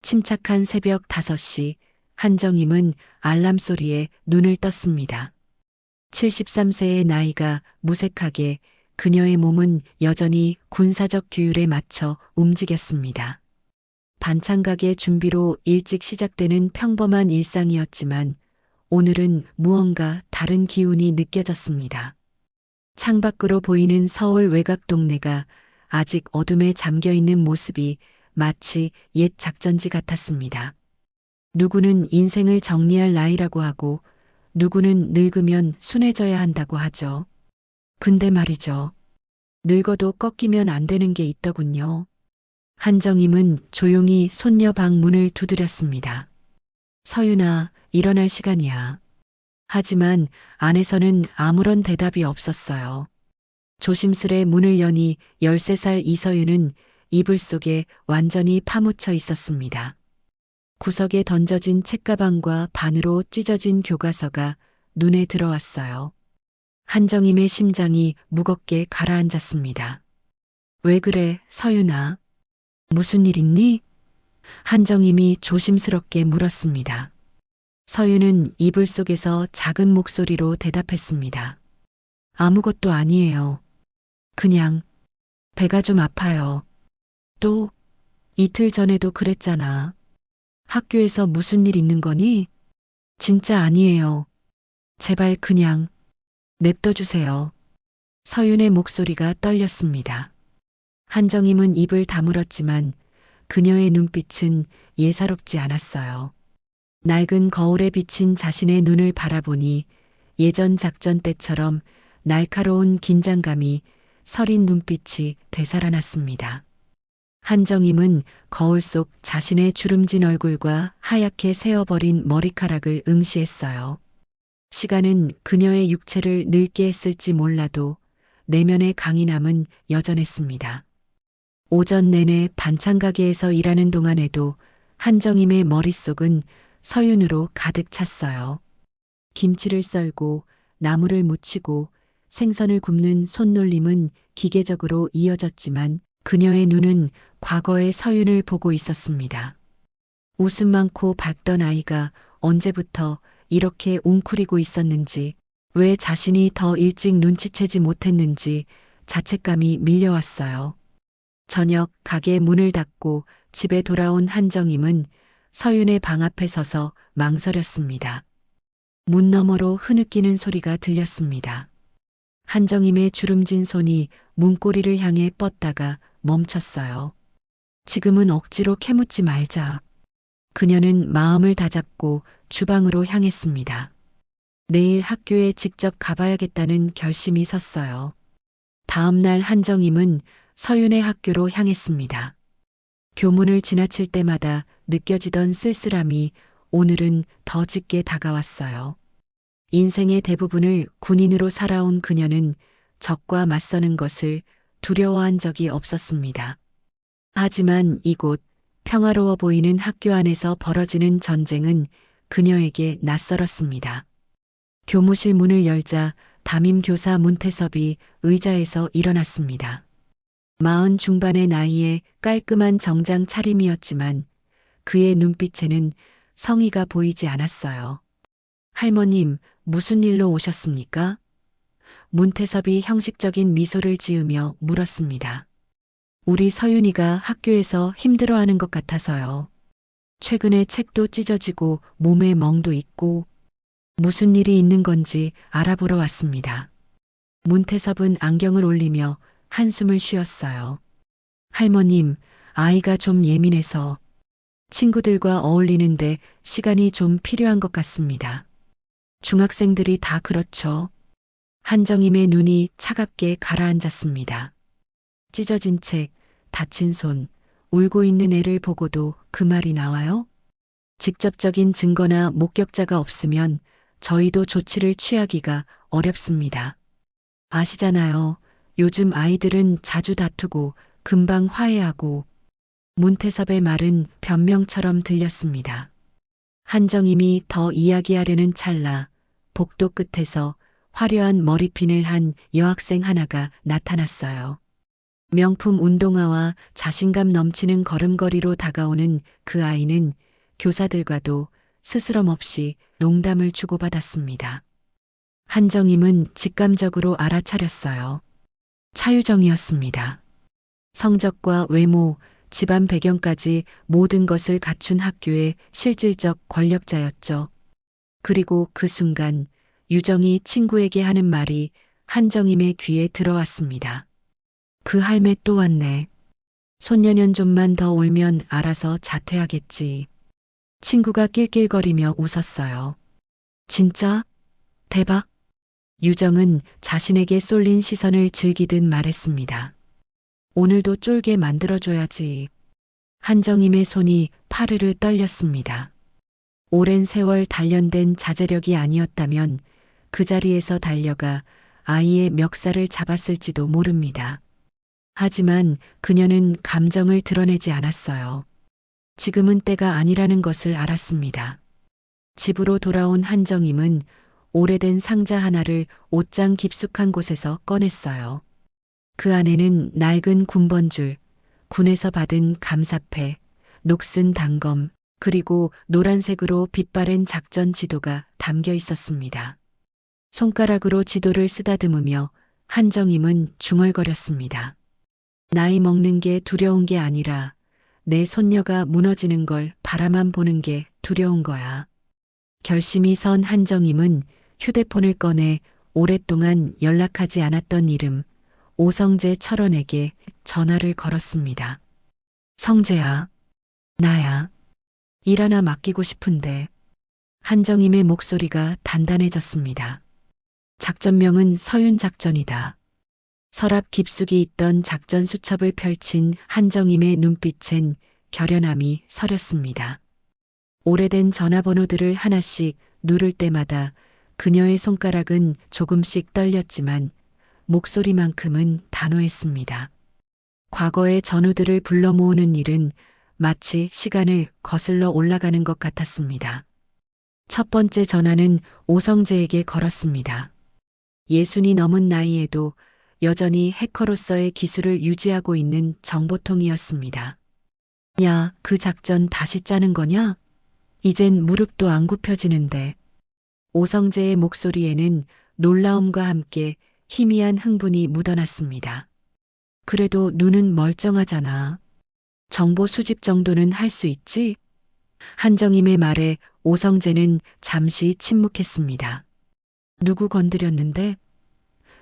침착한 새벽 5시 한정임은 알람 소리에 눈을 떴습니다. 73세의 나이가 무색하게 그녀의 몸은 여전히 군사적 규율에 맞춰 움직였습니다. 반찬 가게 준비로 일찍 시작되는 평범한 일상이었지만 오늘은 무언가 다른 기운이 느껴졌습니다. 창밖으로 보이는 서울 외곽 동네가 아직 어둠에 잠겨 있는 모습이 마치 옛 작전지 같았습니다. 누구는 인생을 정리할 나이라고 하고 누구는 늙으면 순해져야 한다고 하죠. 근데 말이죠. 늙어도 꺾이면 안 되는 게 있더군요. 한정임은 조용히 손녀 방 문을 두드렸습니다. 서윤아, 일어날 시간이야. 하지만 안에서는 아무런 대답이 없었어요. 조심스레 문을 여니 13살 이서윤은 이불 속에 완전히 파묻혀 있었습니다. 구석에 던져진 책가방과 반으로 찢어진 교과서가 눈에 들어왔어요. 한정임의 심장이 무겁게 가라앉았습니다. 왜 그래, 서윤아? 무슨 일 있니? 한정임이 조심스럽게 물었습니다. 서윤은 이불 속에서 작은 목소리로 대답했습니다. 아무것도 아니에요. 그냥 배가 좀 아파요. 또 이틀 전에도 그랬잖아. 학교에서 무슨 일 있는 거니? 진짜 아니에요. 제발 그냥 냅둬 주세요. 서윤의 목소리가 떨렸습니다. 한정임은 입을 다물었지만 그녀의 눈빛은 예사롭지 않았어요. 낡은 거울에 비친 자신의 눈을 바라보니 예전 작전 때처럼 날카로운 긴장감이 서린 눈빛이 되살아났습니다. 한정임은 거울 속 자신의 주름진 얼굴과 하얗게 새어버린 머리카락을 응시했어요. 시간은 그녀의 육체를 늙게 했을지 몰라도 내면의 강인함은 여전했습니다. 오전 내내 반찬 가게에서 일하는 동안에도 한정임의 머릿속은 서윤으로 가득 찼어요. 김치를 썰고 나물을 무치고 생선을 굽는 손놀림은 기계적으로 이어졌지만 그녀의 눈은 과거의 서윤을 보고 있었습니다. 웃음 많고 밝던 아이가 언제부터 이렇게 웅크리고 있었는지, 왜 자신이 더 일찍 눈치채지 못했는지 자책감이 밀려왔어요. 저녁 가게 문을 닫고 집에 돌아온 한정임은 서윤의 방 앞에 서서 망설였습니다. 문 너머로 흐느끼는 소리가 들렸습니다. 한정임의 주름진 손이 문고리를 향해 뻗다가 멈췄어요. 지금은 억지로 캐묻지 말자. 그녀는 마음을 다잡고 주방으로 향했습니다. 내일 학교에 직접 가봐야겠다는 결심이 섰어요. 다음 날 한정임은 서윤의 학교로 향했습니다. 교문을 지나칠 때마다 느껴지던 쓸쓸함이 오늘은 더 짙게 다가왔어요. 인생의 대부분을 군인으로 살아온 그녀는 적과 맞서는 것을 두려워한 적이 없었습니다. 하지만 이곳 평화로워 보이는 학교 안에서 벌어지는 전쟁은 그녀에게 낯설었습니다. 교무실 문을 열자 담임 교사 문태섭이 의자에서 일어났습니다. 40 중반의 나이에 깔끔한 정장 차림이었지만 그의 눈빛에는 성의가 보이지 않았어요. 할머님, 무슨 일로 오셨습니까? 문태섭이 형식적인 미소를 지으며 물었습니다. 우리 서윤이가 학교에서 힘들어하는 것 같아서요. 최근에 책도 찢어지고 몸에 멍도 있고 무슨 일이 있는 건지 알아보러 왔습니다. 문태섭은 안경을 올리며 한숨을 쉬었어요. 할머님, 아이가 좀 예민해서 친구들과 어울리는데 시간이 좀 필요한 것 같습니다. 중학생들이 다 그렇죠. 한정임의 눈이 차갑게 가라앉았습니다. 찢어진 책, 다친 손, 울고 있는 애를 보고도 그 말이 나와요? 직접적인 증거나 목격자가 없으면 저희도 조치를 취하기가 어렵습니다. 아시잖아요. 요즘 아이들은 자주 다투고 금방 화해하고. 문태섭의 말은 변명처럼 들렸습니다. 한정임이 더 이야기하려는 찰나 복도 끝에서 화려한 머리핀을 한 여학생 하나가 나타났어요. 명품 운동화와 자신감 넘치는 걸음걸이로 다가오는 그 아이는 교사들과도 스스럼 없이 농담을 주고받았습니다. 한정임은 직감적으로 알아차렸어요. 차유정이었습니다. 성적과 외모, 집안 배경까지 모든 것을 갖춘 학교의 실질적 권력자였죠. 그리고 그 순간 유정이 친구에게 하는 말이 한정임의 귀에 들어왔습니다. 그 할매 또 왔네. 손녀년 좀만 더 울면 알아서 자퇴하겠지. 친구가 낄낄거리며 웃었어요. 진짜? 대박? 유정은 자신에게 쏠린 시선을 즐기듯 말했습니다. 오늘도 쫄게 만들어줘야지. 한정임의 손이 파르르 떨렸습니다. 오랜 세월 단련된 자제력이 아니었다면 그 자리에서 달려가 아이의 멱살을 잡았을지도 모릅니다. 하지만 그녀는 감정을 드러내지 않았어요. 지금은 때가 아니라는 것을 알았습니다. 집으로 돌아온 한정임은 오래된 상자 하나를 옷장 깊숙한 곳에서 꺼냈어요. 그 안에는 낡은 군번줄, 군에서 받은 감사패, 녹슨 단검, 그리고 노란색으로 빛바랜 작전 지도가 담겨 있었습니다. 손가락으로 지도를 쓰다듬으며 한정임은 중얼거렸습니다. 나이 먹는 게 두려운 게 아니라 내 손녀가 무너지는 걸 바라만 보는 게 두려운 거야. 결심이 선 한정임은 휴대폰을 꺼내 오랫동안 연락하지 않았던 이름 오성재 철원에게 전화를 걸었습니다. 성재야, 나야. 일 하나 맡기고 싶은데. 한정임의 목소리가 단단해졌습니다. 작전명은 서윤작전이다. 서랍 깊숙이 있던 작전 수첩을 펼친 한정임의 눈빛엔 결연함이 서렸습니다. 오래된 전화번호들을 하나씩 누를 때마다 그녀의 손가락은 조금씩 떨렸지만 목소리만큼은 단호했습니다. 과거의 전우들을 불러 모으는 일은 마치 시간을 거슬러 올라가는 것 같았습니다. 첫 번째 전화는 오성재에게 걸었습니다. 60이 넘은 나이에도 여전히 해커로서의 기술을 유지하고 있는 정보통이었습니다. 야, 그 작전 다시 짜는 거냐? 이젠 무릎도 안 굽혀지는데. 오성재의 목소리에는 놀라움과 함께 희미한 흥분이 묻어났습니다. 그래도 눈은 멀쩡하잖아. 정보 수집 정도는 할 수 있지? 한정임의 말에 오성재는 잠시 침묵했습니다. 누구 건드렸는데?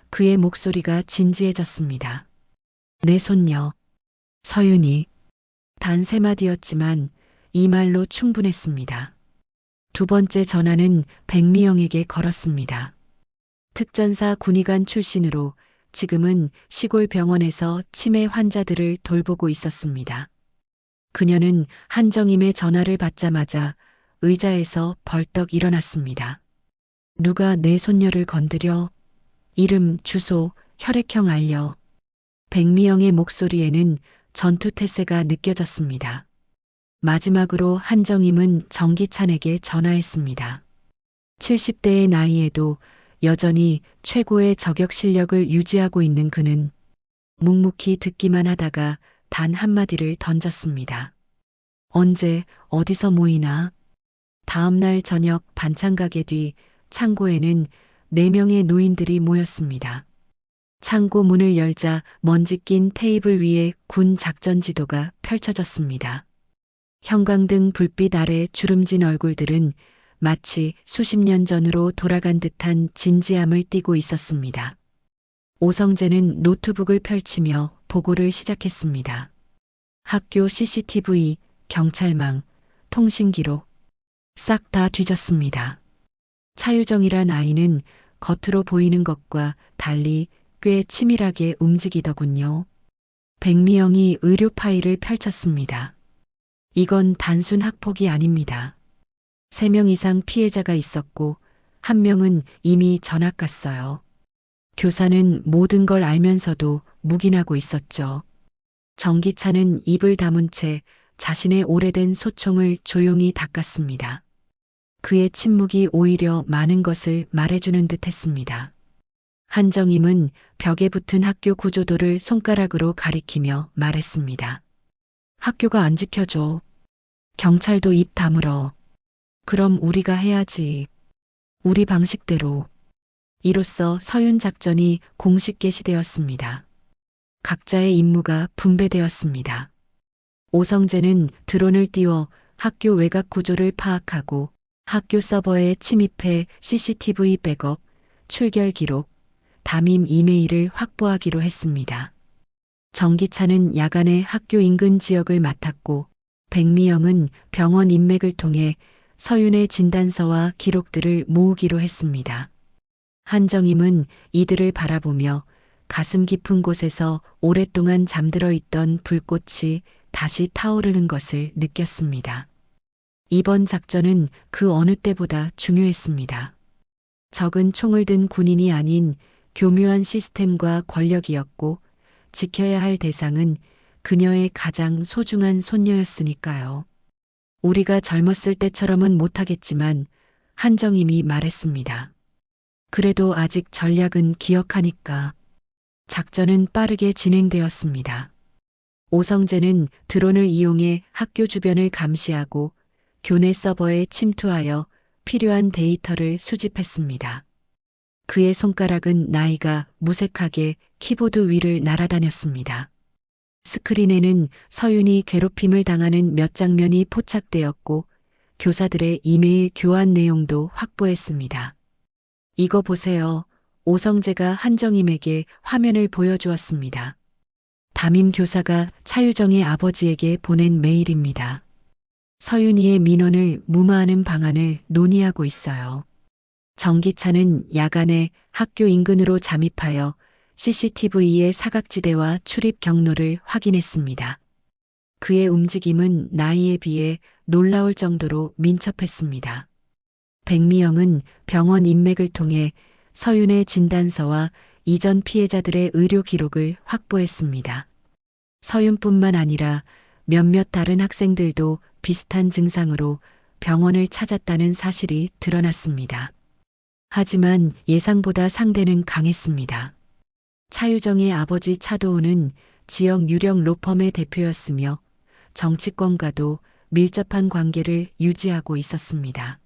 그의 목소리가 진지해졌습니다. 내 손녀, 서윤이. 단 3마디였지만 이 말로 충분했습니다. 두 번째 전화는 백미영에게 걸었습니다. 특전사 군의관 출신으로 지금은 시골 병원에서 치매 환자들을 돌보고 있었습니다. 그녀는 한정임의 전화를 받자마자 의자에서 벌떡 일어났습니다. 누가 내 손녀를 건드려? 이름, 주소, 혈액형 알려. 백미영의 목소리에는 전투태세가 느껴졌습니다. 마지막으로 한정임은 정기찬에게 전화했습니다. 70대의 나이에도 여전히 최고의 저격 실력을 유지하고 있는 그는 묵묵히 듣기만 하다가 단 한마디를 던졌습니다. 언제, 어디서 모이나? 다음 날 저녁 반찬 가게 뒤 창고에는 4명의 노인들이 모였습니다. 창고 문을 열자 먼지 낀 테이블 위에 군 작전 지도가 펼쳐졌습니다. 형광등 불빛 아래 주름진 얼굴들은 마치 수십 년 전으로 돌아간 듯한 진지함을 띠고 있었습니다. 오성재는 노트북을 펼치며 보고를 시작했습니다. 학교 CCTV, 경찰망, 통신기록 싹 다 뒤졌습니다. 차유정이란 아이는 겉으로 보이는 것과 달리 꽤 치밀하게 움직이더군요. 백미영이 의료 파일을 펼쳤습니다. 이건 단순 학폭이 아닙니다. 3명 이상 피해자가 있었고 1명은 이미 전학 갔어요. 교사는 모든 걸 알면서도 묵인하고 있었죠. 정기찬은 입을 다문 채 자신의 오래된 소총을 조용히 닦았습니다. 그의 침묵이 오히려 많은 것을 말해주는 듯 했습니다. 한정임은 벽에 붙은 학교 구조도를 손가락으로 가리키며 말했습니다. 학교가 안 지켜줘. 경찰도 입 다물어. 그럼 우리가 해야지. 우리 방식대로. 이로써 서윤 작전이 공식 개시되었습니다. 각자의 임무가 분배되었습니다. 오성재는 드론을 띄워 학교 외곽 구조를 파악하고 학교 서버에 침입해 CCTV 백업, 출결 기록, 담임 이메일을 확보하기로 했습니다. 정기차는 야간에 학교 인근 지역을 맡았고 백미영은 병원 인맥을 통해 서윤의 진단서와 기록들을 모으기로 했습니다. 한정임은 이들을 바라보며 가슴 깊은 곳에서 오랫동안 잠들어 있던 불꽃이 다시 타오르는 것을 느꼈습니다. 이번 작전은 그 어느 때보다 중요했습니다. 적은 총을 든 군인이 아닌 교묘한 시스템과 권력이었고 지켜야 할 대상은 그녀의 가장 소중한 손녀였으니까요. 우리가 젊었을 때처럼은 못하겠지만 한정임이 말했습니다. 그래도 아직 전략은 기억하니까. 작전은 빠르게 진행되었습니다. 오성재는 드론을 이용해 학교 주변을 감시하고 교내 서버에 침투하여 필요한 데이터를 수집했습니다. 그의 손가락은 나이가 무색하게 키보드 위를 날아다녔습니다. 스크린에는 서윤이 괴롭힘을 당하는 몇 장면이 포착되었고 교사들의 이메일 교환 내용도 확보했습니다. 이거 보세요. 오성재가 한정임에게 화면을 보여주었습니다. 담임 교사가 차유정의 아버지에게 보낸 메일입니다. 서윤이의 민원을 무마하는 방안을 논의하고 있어요. 정기차는 야간에 학교 인근으로 잠입하여 CCTV의 사각지대와 출입 경로를 확인했습니다. 그의 움직임은 나이에 비해 놀라울 정도로 민첩했습니다. 백미영은 병원 인맥을 통해 서윤의 진단서와 이전 피해자들의 의료 기록을 확보했습니다. 서윤뿐만 아니라 몇몇 다른 학생들도 비슷한 증상으로 병원을 찾았다는 사실이 드러났습니다. 하지만 예상보다 상대는 강했습니다. 차유정의 아버지 차도우는 지역 유력 로펌의 대표였으며 정치권과도 밀접한 관계를 유지하고 있었습니다.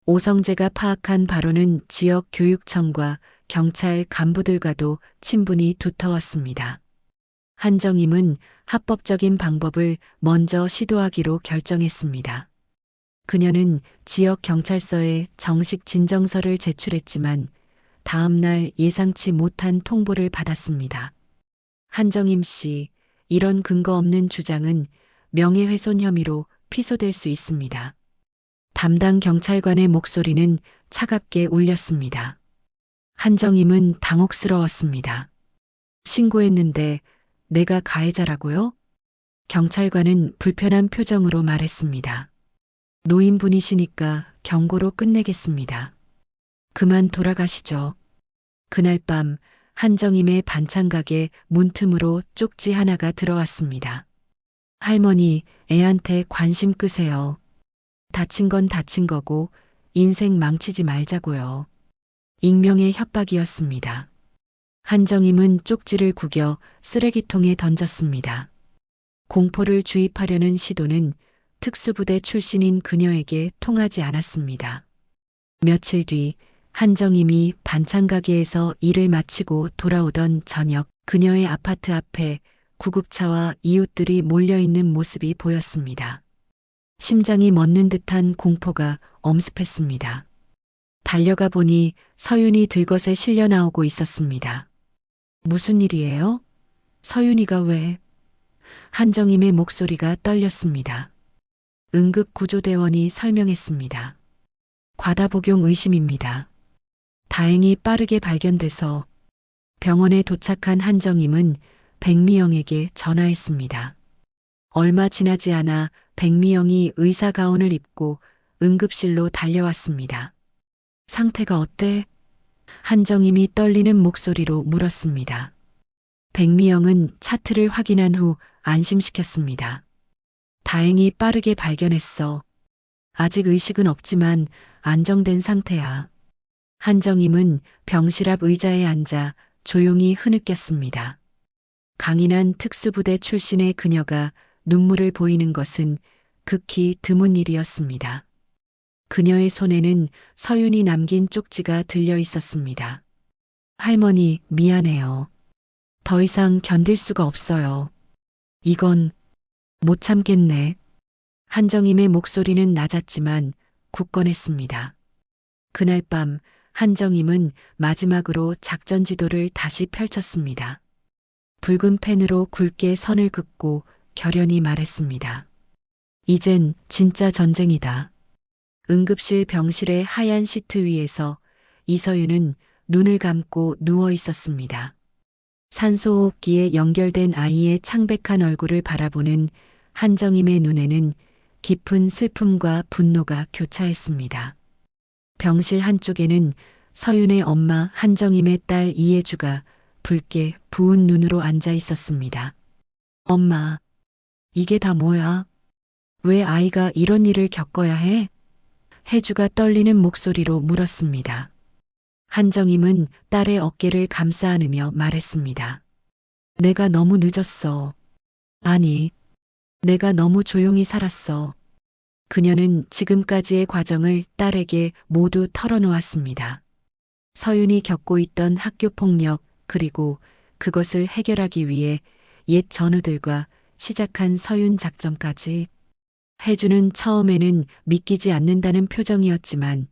오성재가 파악한 바로는 지역 교육청과 경찰 간부들과도 친분이 두터웠습니다. 한정임은 합법적인 방법을 먼저 시도하기로 결정했습니다. 그녀는 지역 경찰서에 정식 진정서를 제출했지만 다음 날 예상치 못한 통보를 받았습니다. 한정임 씨, 이런 근거 없는 주장은 명예훼손 혐의로 피소될 수 있습니다. 담당 경찰관의 목소리는 차갑게 울렸습니다. 한정임은 당혹스러웠습니다. 신고했는데 내가 가해자라고요? 경찰관은 불편한 표정으로 말했습니다. 노인분이시니까 경고로 끝내겠습니다. 그만 돌아가시죠. 그날 밤 한정임의 반찬가게 문틈으로 쪽지 하나가 들어왔습니다. 할머니, 애한테 관심 끄세요. 다친 건 다친 거고 인생 망치지 말자고요. 익명의 협박이었습니다. 한정임은 쪽지를 구겨 쓰레기통에 던졌습니다. 공포를 주입하려는 시도는 특수부대 출신인 그녀에게 통하지 않았습니다. 며칠 뒤 한정임이 반찬가게에서 일을 마치고 돌아오던 저녁 그녀의 아파트 앞에 구급차와 이웃들이 몰려있는 모습이 보였습니다. 심장이 멎는 듯한 공포가 엄습했습니다. 달려가 보니 서윤이 들것에 실려 나오고 있었습니다. 무슨 일이에요? 서윤이가 왜? 한정임의 목소리가 떨렸습니다. 응급구조대원이 설명했습니다. 과다복용 의심입니다. 다행히 빠르게 발견돼서 병원에 도착한 한정임은 백미영에게 전화했습니다. 얼마 지나지 않아 백미영이 의사 가운을 입고 응급실로 달려왔습니다. 상태가 어때? 한정임이 떨리는 목소리로 물었습니다. 백미영은 차트를 확인한 후 안심시켰습니다. 다행히 빠르게 발견했어. 아직 의식은 없지만 안정된 상태야. 한정임은 병실 앞 의자에 앉아 조용히 흐느꼈습니다. 강인한 특수부대 출신의 그녀가 눈물을 보이는 것은 극히 드문 일이었습니다. 그녀의 손에는 서윤이 남긴 쪽지가 들려 있었습니다. 할머니, 미안해요. 더 이상 견딜 수가 없어요. 이건 못 참겠네. 한정임의 목소리는 낮았지만 굳건했습니다. 그날 밤 한정임은 마지막으로 작전 지도를 다시 펼쳤습니다. 붉은 펜으로 굵게 선을 긋고 결연히 말했습니다. 이젠 진짜 전쟁이다. 응급실 병실의 하얀 시트 위에서 이서윤은 눈을 감고 누워 있었습니다. 산소호흡기에 연결된 아이의 창백한 얼굴을 바라보는 한정임의 눈에는 깊은 슬픔과 분노가 교차했습니다. 병실 한쪽에는 서윤의 엄마 한정임의 딸 이혜주가 붉게 부은 눈으로 앉아 있었습니다. 엄마, 이게 다 뭐야? 왜 아이가 이런 일을 겪어야 해? 혜주가 떨리는 목소리로 물었습니다. 한정임은 딸의 어깨를 감싸 안으며 말했습니다. 내가 너무 늦었어. 아니, 내가 너무 조용히 살았어. 그녀는 지금까지의 과정을 딸에게 모두 털어놓았습니다. 서윤이 겪고 있던 학교 폭력, 그리고 그것을 해결하기 위해 옛 전우들과 시작한 서윤 작전까지. 혜주는 처음에는 믿기지 않는다는 표정이었지만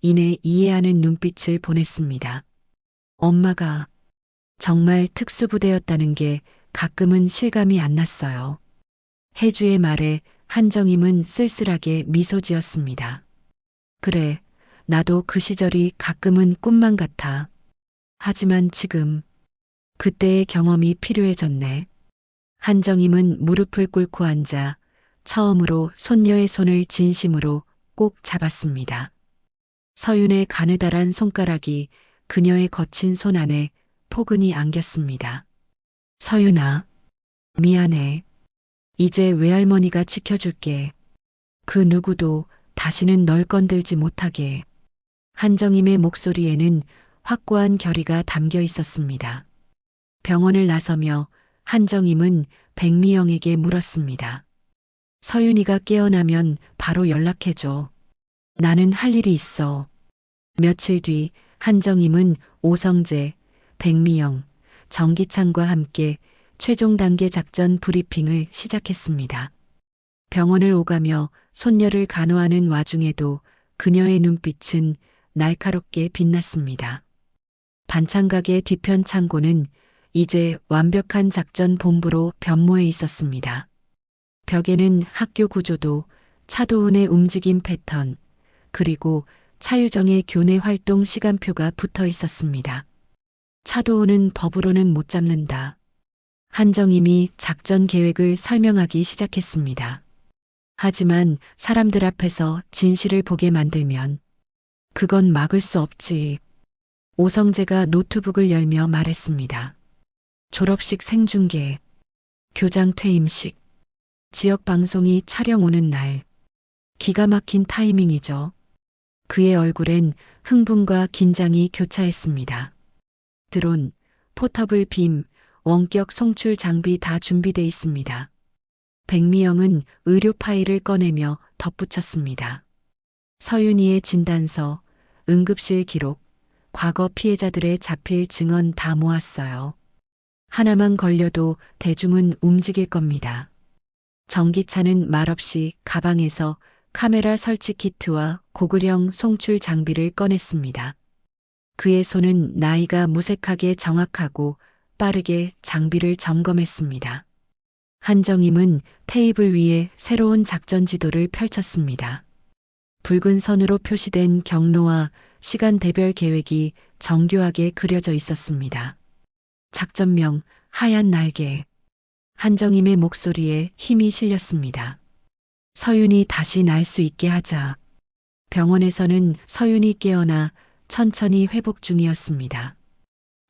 이내 이해하는 눈빛을 보냈습니다. 엄마가 정말 특수부대였다는 게 가끔은 실감이 안 났어요. 혜주의 말에 한정임은 쓸쓸하게 미소 지었습니다. 그래, 나도 그 시절이 가끔은 꿈만 같아. 하지만 지금 그때의 경험이 필요해졌네. 한정임은 무릎을 꿇고 앉아 처음으로 손녀의 손을 진심으로 꼭 잡았습니다. 서윤의 가느다란 손가락이 그녀의 거친 손 안에 포근히 안겼습니다. 서윤아, 미안해. 이제 외할머니가 지켜줄게. 그 누구도 다시는 널 건들지 못하게. 한정임의 목소리에는 확고한 결의가 담겨 있었습니다. 병원을 나서며 한정임은 백미영에게 물었습니다. 서윤이가 깨어나면 바로 연락해줘. 나는 할 일이 있어. 며칠 뒤 한정임은 오성재, 백미영, 정기창과 함께 최종 단계 작전 브리핑을 시작했습니다. 병원을 오가며 손녀를 간호하는 와중에도 그녀의 눈빛은 날카롭게 빛났습니다. 반찬가게 뒤편 창고는 이제 완벽한 작전 본부로 변모해 있었습니다. 벽에는 학교 구조도, 차도은의 움직임 패턴, 그리고 차유정의 교내 활동 시간표가 붙어 있었습니다. 차도은은 법으로는 못 잡는다. 한정임이 작전 계획을 설명하기 시작했습니다. 하지만 사람들 앞에서 진실을 보게 만들면 그건 막을 수 없지. 오성재가 노트북을 열며 말했습니다. 졸업식 생중계, 교장 퇴임식, 지역 방송이 촬영 오는 날. 기가 막힌 타이밍이죠. 그의 얼굴엔 흥분과 긴장이 교차했습니다. 드론, 포터블 빔, 원격 송출 장비 다 준비돼 있습니다. 백미영은 의료 파일을 꺼내며 덧붙였습니다. 서윤이의 진단서, 응급실 기록, 과거 피해자들의 자필 증언 다 모았어요. 하나만 걸려도 대중은 움직일 겁니다. 전기차는 말없이 가방에서 카메라 설치 키트와 고글형 송출 장비를 꺼냈습니다. 그의 손은 나이가 무색하게 정확하고 빠르게 장비를 점검했습니다. 한정임은 테이블 위에 새로운 작전 지도를 펼쳤습니다. 붉은 선으로 표시된 경로와 시간대별 계획이 정교하게 그려져 있었습니다. 작전명 하얀 날개. 한정임의 목소리에 힘이 실렸습니다. 서윤이 다시 날 수 있게 하자. 병원에서는 서윤이 깨어나 천천히 회복 중이었습니다.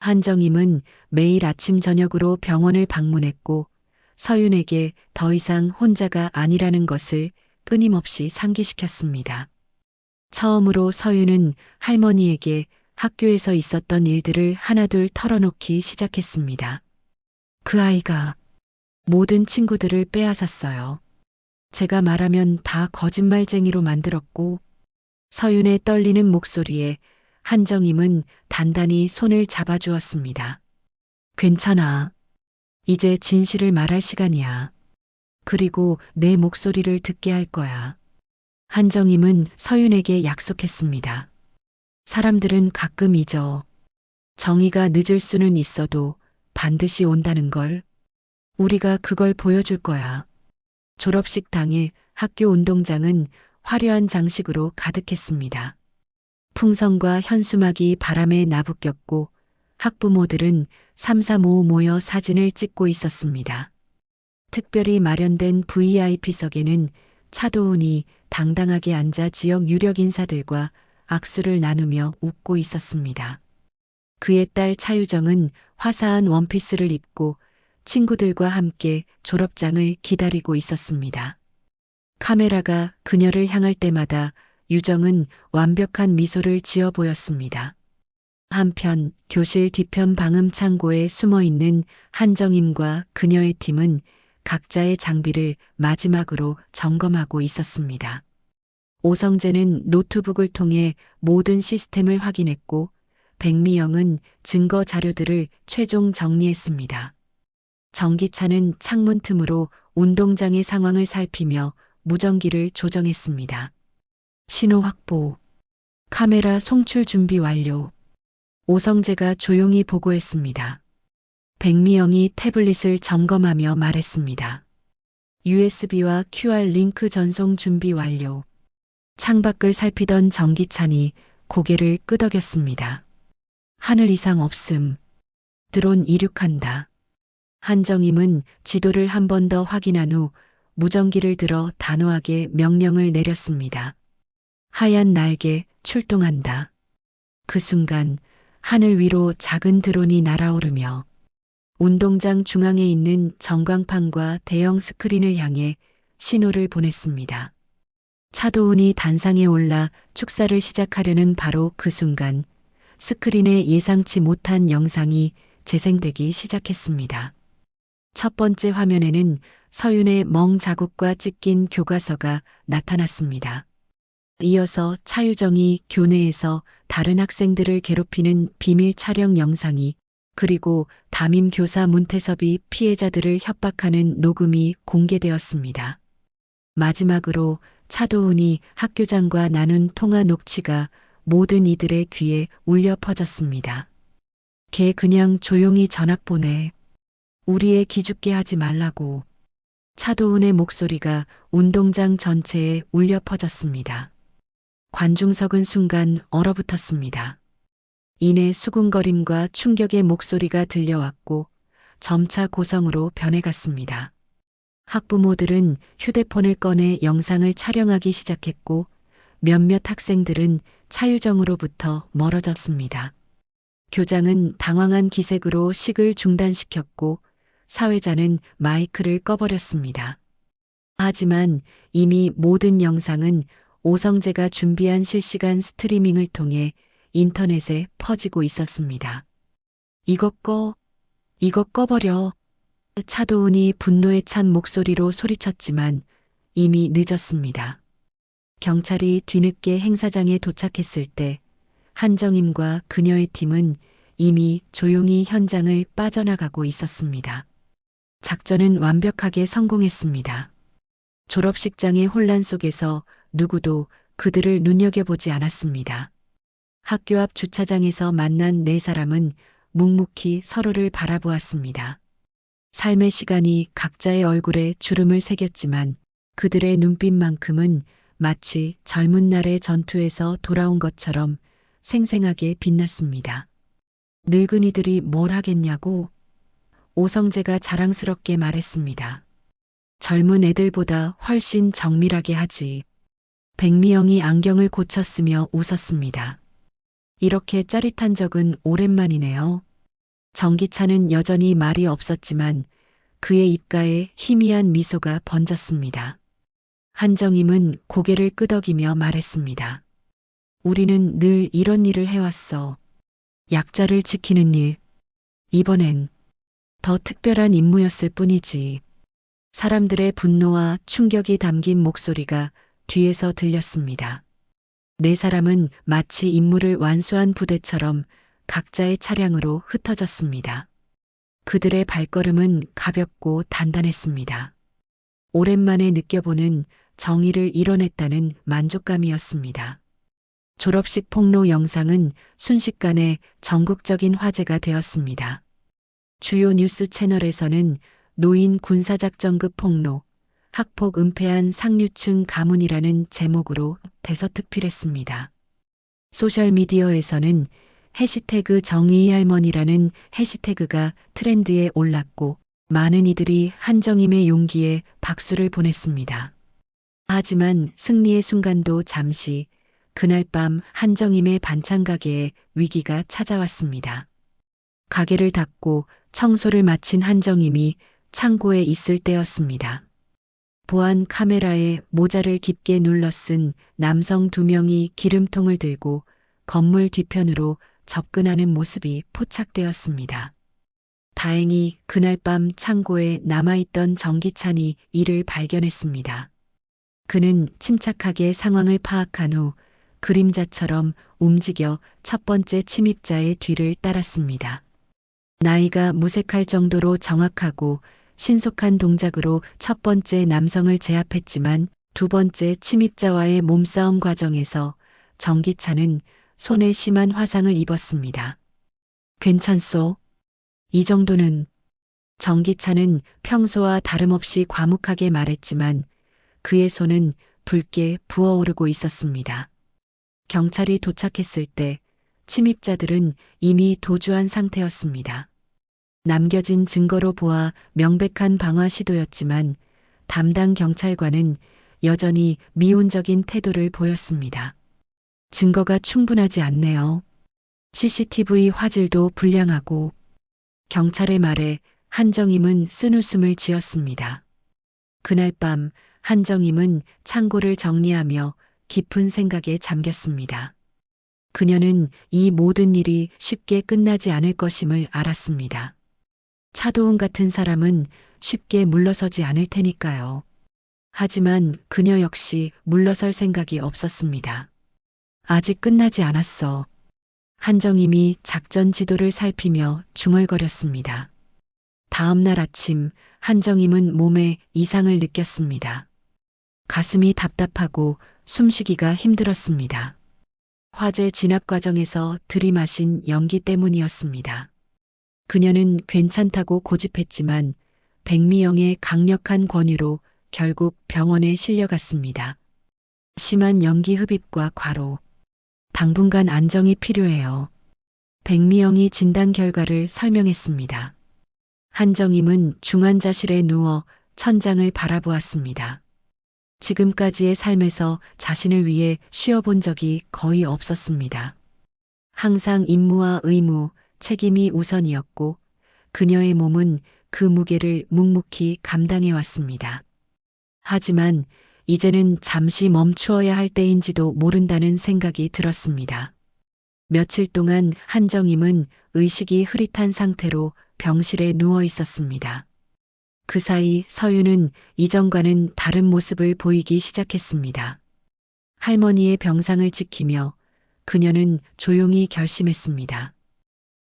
한정임은 매일 아침 저녁으로 병원을 방문했고 서윤에게 더 이상 혼자가 아니라는 것을 끊임없이 상기시켰습니다. 처음으로 서유는 할머니에게 학교에서 있었던 일들을 하나둘 털어놓기 시작했습니다. 그 아이가 모든 친구들을 빼앗았어요. 제가 말하면 다 거짓말쟁이로 만들었고, 서윤의 떨리는 목소리에 한정임은 단단히 손을 잡아주었습니다. 괜찮아. 이제 진실을 말할 시간이야. 그리고 내 목소리를 듣게 할 거야. 한정임은 서윤에게 약속했습니다. 사람들은 가끔 잊어. 정의가 늦을 수는 있어도 반드시 온다는 걸. 우리가 그걸 보여줄 거야. 졸업식 당일 학교 운동장은 화려한 장식으로 가득했습니다. 풍선과 현수막이 바람에 나부꼈고 학부모들은 삼삼오오 모여 사진을 찍고 있었습니다. 특별히 마련된 VIP석에는 차도훈이 당당하게 앉아 지역 유력 인사들과 악수를 나누며 웃고 있었습니다. 그의 딸 차유정은 화사한 원피스를 입고 친구들과 함께 졸업장을 기다리고 있었습니다. 카메라가 그녀를 향할 때마다 유정은 완벽한 미소를 지어 보였습니다. 한편 교실 뒤편 방음 창고에 숨어 있는 한정임과 그녀의 팀은 각자의 장비를 마지막으로 점검하고 있었습니다. 오성재는 노트북을 통해 모든 시스템을 확인했고 백미영은 증거 자료들을 최종 정리했습니다. 정기차는 창문 틈으로 운동장의 상황을 살피며 무전기를 조정했습니다. 신호 확보. 카메라 송출 준비 완료. 오성재가 조용히 보고했습니다. 백미영이 태블릿을 점검하며 말했습니다. USB와 QR 링크 전송 준비 완료. 창밖을 살피던 정기찬이 고개를 끄덕였습니다. 하늘 이상 없음. 드론 이륙한다. 한정임은 지도를 한 번 더 확인한 후 무전기를 들어 단호하게 명령을 내렸습니다. 하얀 날개 출동한다. 그 순간 하늘 위로 작은 드론이 날아오르며 운동장 중앙에 있는 전광판과 대형 스크린을 향해 신호를 보냈습니다. 차도훈이 단상에 올라 축사를 시작하려는 바로 그 순간 스크린에 예상치 못한 영상이 재생되기 시작했습니다. 첫 번째 화면에는 서윤의 멍 자국과 찢긴 교과서가 나타났습니다. 이어서 차유정이 교내에서 다른 학생들을 괴롭히는 비밀 촬영 영상이, 그리고 담임 교사 문태섭이 피해자들을 협박하는 녹음이 공개되었습니다. 마지막으로 차도훈이 학교장과 나눈 통화 녹취가 모든 이들의 귀에 울려 퍼졌습니다. 걔 그냥 조용히 전학 보내. 우리 애 기죽게 하지 말라고. 차도훈의 목소리가 운동장 전체에 울려 퍼졌습니다. 관중석은 순간 얼어붙었습니다. 이내 수군거림과 충격의 목소리가 들려왔고 점차 고성으로 변해갔습니다. 학부모들은 휴대폰을 꺼내 영상을 촬영하기 시작했고 몇몇 학생들은 차유정으로부터 멀어졌습니다. 교장은 당황한 기색으로 식을 중단시켰고 사회자는 마이크를 꺼버렸습니다. 하지만 이미 모든 영상은 오성재가 준비한 실시간 스트리밍을 통해 인터넷에 퍼지고 있었습니다. 이거 꺼버려. 차도훈이 분노에 찬 목소리로 소리쳤지만 이미 늦었습니다. 경찰이 뒤늦게 행사장에 도착했을 때 한정임과 그녀의 팀은 이미 조용히 현장을 빠져나가고 있었습니다. 작전은 완벽하게 성공했습니다. 졸업식장의 혼란 속에서 누구도 그들을 눈여겨보지 않았습니다. 학교 앞 주차장에서 만난 네 사람은 묵묵히 서로를 바라보았습니다. 삶의 시간이 각자의 얼굴에 주름을 새겼지만 그들의 눈빛만큼은 마치 젊은 날의 전투에서 돌아온 것처럼 생생하게 빛났습니다. 늙은이들이 뭘 하겠냐고 오성재가 자랑스럽게 말했습니다. 젊은 애들보다 훨씬 정밀하게 하지. 백미영이 안경을 고쳤으며 웃었습니다. 이렇게 짜릿한 적은 오랜만이네요. 정기차는 여전히 말이 없었지만 그의 입가에 희미한 미소가 번졌습니다. 한정임은 고개를 끄덕이며 말했습니다. 우리는 늘 이런 일을 해왔어. 약자를 지키는 일. 이번엔 더 특별한 임무였을 뿐이지. 사람들의 분노와 충격이 담긴 목소리가 뒤에서 들렸습니다. 네 사람은 마치 임무를 완수한 부대처럼 각자의 차량으로 흩어졌습니다. 그들의 발걸음은 가볍고 단단했습니다. 오랜만에 느껴보는 정의를 이뤄냈다는 만족감이었습니다. 졸업식 폭로 영상은 순식간에 전국적인 화제가 되었습니다. 주요 뉴스 채널에서는 노인 군사작전급 폭로, 학폭 은폐한 상류층 가문이라는 제목으로 대서특필했습니다. 소셜미디어에서는 해시태그 정의의 할머니라는 해시태그가 트렌드에 올랐고 많은 이들이 한정임의 용기에 박수를 보냈습니다. 하지만 승리의 순간도 잠시 그날 밤 한정임의 반찬 가게에 위기가 찾아왔습니다. 가게를 닫고 청소를 마친 한정임이 창고에 있을 때였습니다. 보안 카메라에 모자를 깊게 눌러 쓴 남성 2명이 기름통을 들고 건물 뒤편으로 접근하는 모습이 포착되었습니다. 다행히 그날 밤 창고에 남아있던 전기찬이 이를 발견했습니다. 그는 침착하게 상황을 파악한 후 그림자처럼 움직여 첫 번째 침입자의 뒤를 따랐습니다. 나이가 무색할 정도로 정확하고 신속한 동작으로 첫 번째 남성을 제압했지만 두 번째 침입자와의 몸싸움 과정에서 전기차는 손에 심한 화상을 입었습니다. 괜찮소? 이 정도는. 전기차는 평소와 다름없이 과묵하게 말했지만 그의 손은 붉게 부어오르고 있었습니다. 경찰이 도착했을 때 침입자들은 이미 도주한 상태였습니다. 남겨진 증거로 보아 명백한 방화 시도였지만 담당 경찰관은 여전히 미온적인 태도를 보였습니다. 증거가 충분하지 않네요. CCTV 화질도 불량하고. 경찰의 말에 한정임은 쓴웃음을 지었습니다. 그날 밤 한정임은 창고를 정리하며 깊은 생각에 잠겼습니다. 그녀는 이 모든 일이 쉽게 끝나지 않을 것임을 알았습니다. 차도훈 같은 사람은 쉽게 물러서지 않을 테니까요. 하지만 그녀 역시 물러설 생각이 없었습니다. 아직 끝나지 않았어. 한정임이 작전 지도를 살피며 중얼거렸습니다. 다음 날 아침 한정임은 몸에 이상을 느꼈습니다. 가슴이 답답하고 숨쉬기가 힘들었습니다. 화재 진압 과정에서 들이마신 연기 때문이었습니다. 그녀는 괜찮다고 고집했지만 백미영의 강력한 권유로 결국 병원에 실려갔습니다. 심한 연기 흡입과 과로. 당분간 안정이 필요해요. 백미영이 진단 결과를 설명했습니다. 한정임은 중환자실에 누워 천장을 바라보았습니다. 지금까지의 삶에서 자신을 위해 쉬어본 적이 거의 없었습니다. 항상 임무와 의무, 책임이 우선이었고 그녀의 몸은 그 무게를 묵묵히 감당해 왔습니다. 하지만 이제는 잠시 멈추어야 할 때인지도 모른다는 생각이 들었습니다. 며칠 동안 한정임은 의식이 흐릿한 상태로 병실에 누워 있었습니다. 그 사이 서윤은 이전과는 다른 모습을 보이기 시작했습니다. 할머니의 병상을 지키며 그녀는 조용히 결심했습니다.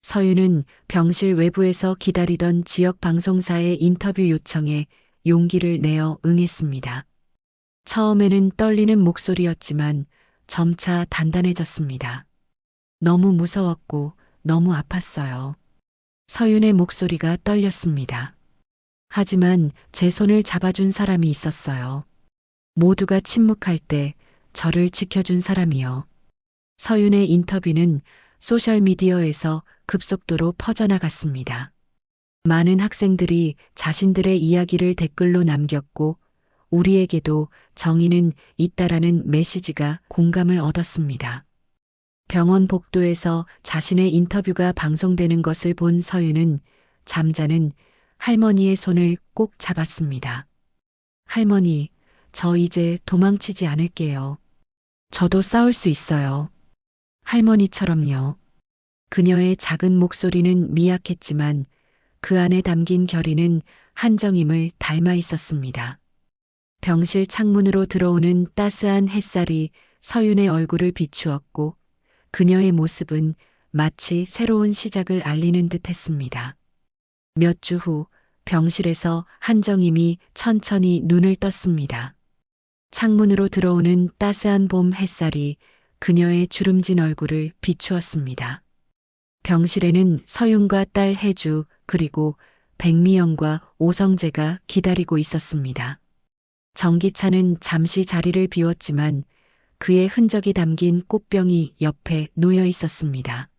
서윤은 병실 외부에서 기다리던 지역 방송사의 인터뷰 요청에 용기를 내어 응했습니다. 처음에는 떨리는 목소리였지만 점차 단단해졌습니다. 너무 무서웠고 너무 아팠어요. 서윤의 목소리가 떨렸습니다. 하지만 제 손을 잡아준 사람이 있었어요. 모두가 침묵할 때 저를 지켜준 사람이요. 서윤의 인터뷰는 소셜미디어에서 급속도로 퍼져나갔습니다. 많은 학생들이 자신들의 이야기를 댓글로 남겼고 우리에게도 정의는 있다라는 메시지가 공감을 얻었습니다. 병원 복도에서 자신의 인터뷰가 방송되는 것을 본 서윤은 잠자는 할머니의 손을 꼭 잡았습니다. 할머니, 저 이제 도망치지 않을게요. 저도 싸울 수 있어요. 할머니처럼요. 그녀의 작은 목소리는 미약했지만 그 안에 담긴 결의는 한정임을 닮아 있었습니다. 병실 창문으로 들어오는 따스한 햇살이 서윤의 얼굴을 비추었고 그녀의 모습은 마치 새로운 시작을 알리는 듯 했습니다. 몇 주 후 병실에서 한정임이 천천히 눈을 떴습니다. 창문으로 들어오는 따스한 봄 햇살이 그녀의 주름진 얼굴을 비추었습니다. 병실에는 서윤과 딸 혜주 그리고 백미영과 오성재가 기다리고 있었습니다. 전기차는 잠시 자리를 비웠지만 그의 흔적이 담긴 꽃병이 옆에 놓여 있었습니다.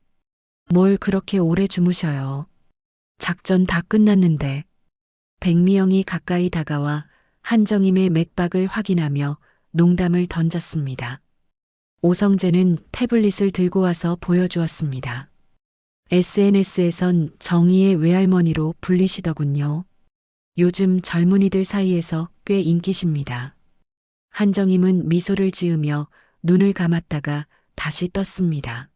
뭘 그렇게 오래 주무셔요? 작전 다 끝났는데. 백미영이 가까이 다가와 한정임의 맥박을 확인하며 농담을 던졌습니다. 오성재는 태블릿을 들고 와서 보여주었습니다. SNS에선 정의의 외할머니로 불리시더군요. 요즘 젊은이들 사이에서 꽤 인기십니다. 한정임은 미소를 지으며 눈을 감았다가 다시 떴습니다.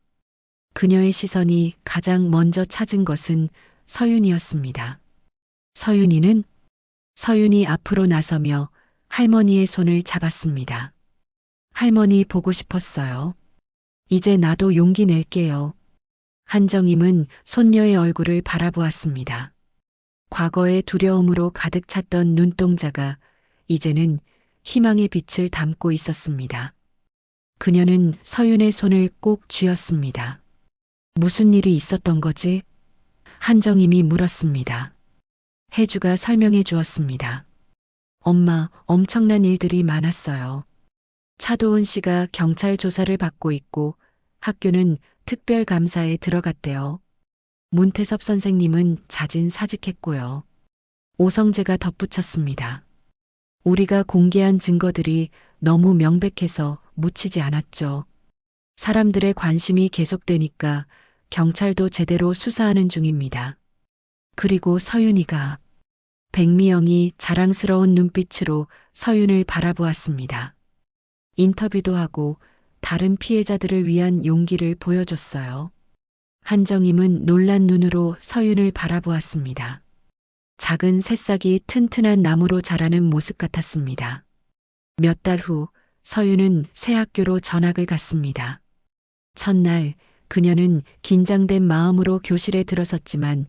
그녀의 시선이 가장 먼저 찾은 것은 서윤이었습니다. 서윤이는? 서윤이 앞으로 나서며 할머니의 손을 잡았습니다. 할머니 보고 싶었어요. 이제 나도 용기 낼게요. 한정임은 손녀의 얼굴을 바라보았습니다. 과거의 두려움으로 가득 찼던 눈동자가 이제는 희망의 빛을 담고 있었습니다. 그녀는 서윤의 손을 꼭 쥐었습니다. 무슨 일이 있었던 거지? 한정임이 물었습니다. 혜주가 설명해 주었습니다. 엄마, 엄청난 일들이 많았어요. 차도은 씨가 경찰 조사를 받고 있고 학교는 특별 감사에 들어갔대요. 문태섭 선생님은 자진 사직했고요. 오성재가 덧붙였습니다. 우리가 공개한 증거들이 너무 명백해서 묻히지 않았죠. 사람들의 관심이 계속되니까 경찰도 제대로 수사하는 중입니다. 그리고 서윤이가 백미영이 자랑스러운 눈빛으로 서윤을 바라보았습니다. 인터뷰도 하고 다른 피해자들을 위한 용기를 보여줬어요. 한정임은 놀란 눈으로 서윤을 바라보았습니다. 작은 새싹이 튼튼한 나무로 자라는 모습 같았습니다. 몇 달 후 서윤은 새 학교로 전학을 갔습니다. 첫날 그녀는 긴장된 마음으로 교실에 들어섰지만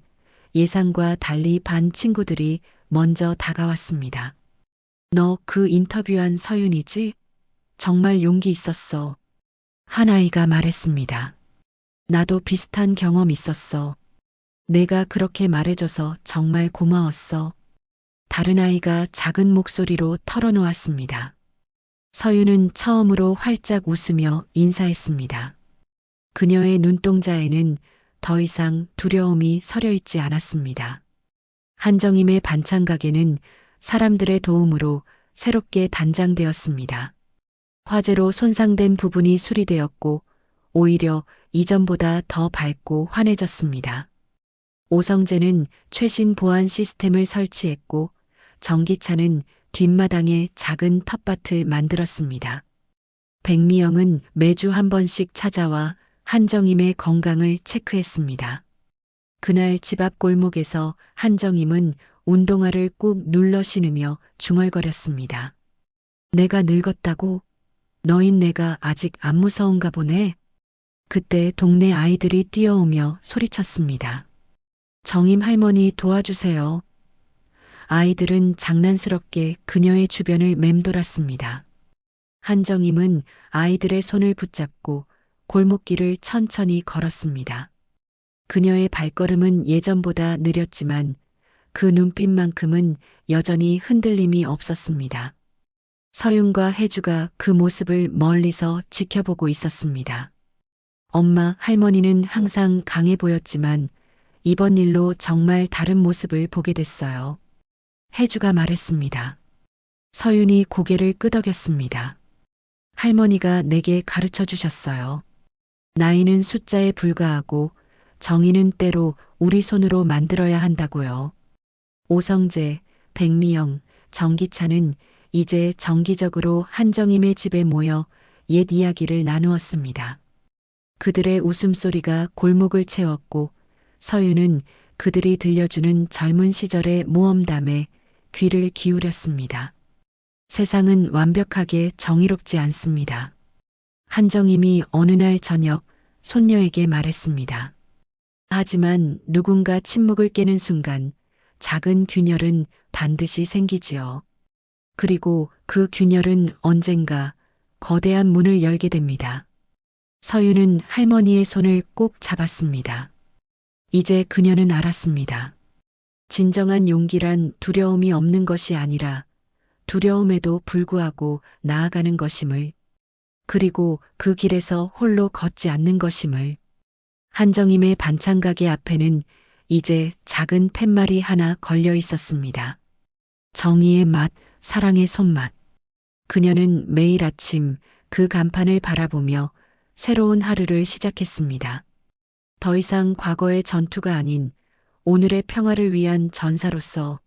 예상과 달리 반 친구들이 먼저 다가왔습니다. 너 그 인터뷰한 서윤이지? 정말 용기 있었어. 한 아이가 말했습니다. 나도 비슷한 경험 있었어. 내가 그렇게 말해줘서 정말 고마웠어. 다른 아이가 작은 목소리로 털어놓았습니다. 서윤은 처음으로 활짝 웃으며 인사했습니다. 그녀의 눈동자에는 더 이상 두려움이 서려 있지 않았습니다. 한정임의 반찬 가게는 사람들의 도움으로 새롭게 단장되었습니다. 화재로 손상된 부분이 수리되었고 오히려 이전보다 더 밝고 환해졌습니다. 오성재는 최신 보안 시스템을 설치했고 전기차는 뒷마당에 작은 텃밭을 만들었습니다. 백미영은 매주 한 번씩 찾아와 한정임의 건강을 체크했습니다. 그날 집 앞 골목에서 한정임은 운동화를 꾹 눌러 신으며 중얼거렸습니다. 내가 늙었다고? 너인 내가 아직 안 무서운가 보네. 그때 동네 아이들이 뛰어오며 소리쳤습니다. 정임 할머니 도와주세요. 아이들은 장난스럽게 그녀의 주변을 맴돌았습니다. 한정임은 아이들의 손을 붙잡고 골목길을 천천히 걸었습니다. 그녀의 발걸음은 예전보다 느렸지만 그 눈빛만큼은 여전히 흔들림이 없었습니다. 서윤과 혜주가 그 모습을 멀리서 지켜보고 있었습니다. 엄마, 할머니는 항상 강해 보였지만 이번 일로 정말 다른 모습을 보게 됐어요. 혜주가 말했습니다. 서윤이 고개를 끄덕였습니다. 할머니가 내게 가르쳐 주셨어요. 나이는 숫자에 불과하고 정의는 때로 우리 손으로 만들어야 한다고요. 오성재, 백미영, 정기차는 이제 정기적으로 한정임의 집에 모여 옛 이야기를 나누었습니다. 그들의 웃음소리가 골목을 채웠고 서유는 그들이 들려주는 젊은 시절의 모험담에 귀를 기울였습니다. 세상은 완벽하게 정의롭지 않습니다. 한정임이 어느 날 저녁 손녀에게 말했습니다. 하지만 누군가 침묵을 깨는 순간 작은 균열은 반드시 생기지요. 그리고 그 균열은 언젠가 거대한 문을 열게 됩니다. 서유는 할머니의 손을 꼭 잡았습니다. 이제 그녀는 알았습니다. 진정한 용기란 두려움이 없는 것이 아니라 두려움에도 불구하고 나아가는 것임을, 그리고 그 길에서 홀로 걷지 않는 것임을. 한정임의 반찬가게 앞에는 이제 작은 팻말이 하나 걸려 있었습니다. 정의의 맛, 사랑의 손맛. 그녀는 매일 아침 그 간판을 바라보며 새로운 하루를 시작했습니다. 더 이상 과거의 전투가 아닌 오늘의 평화를 위한 전사로서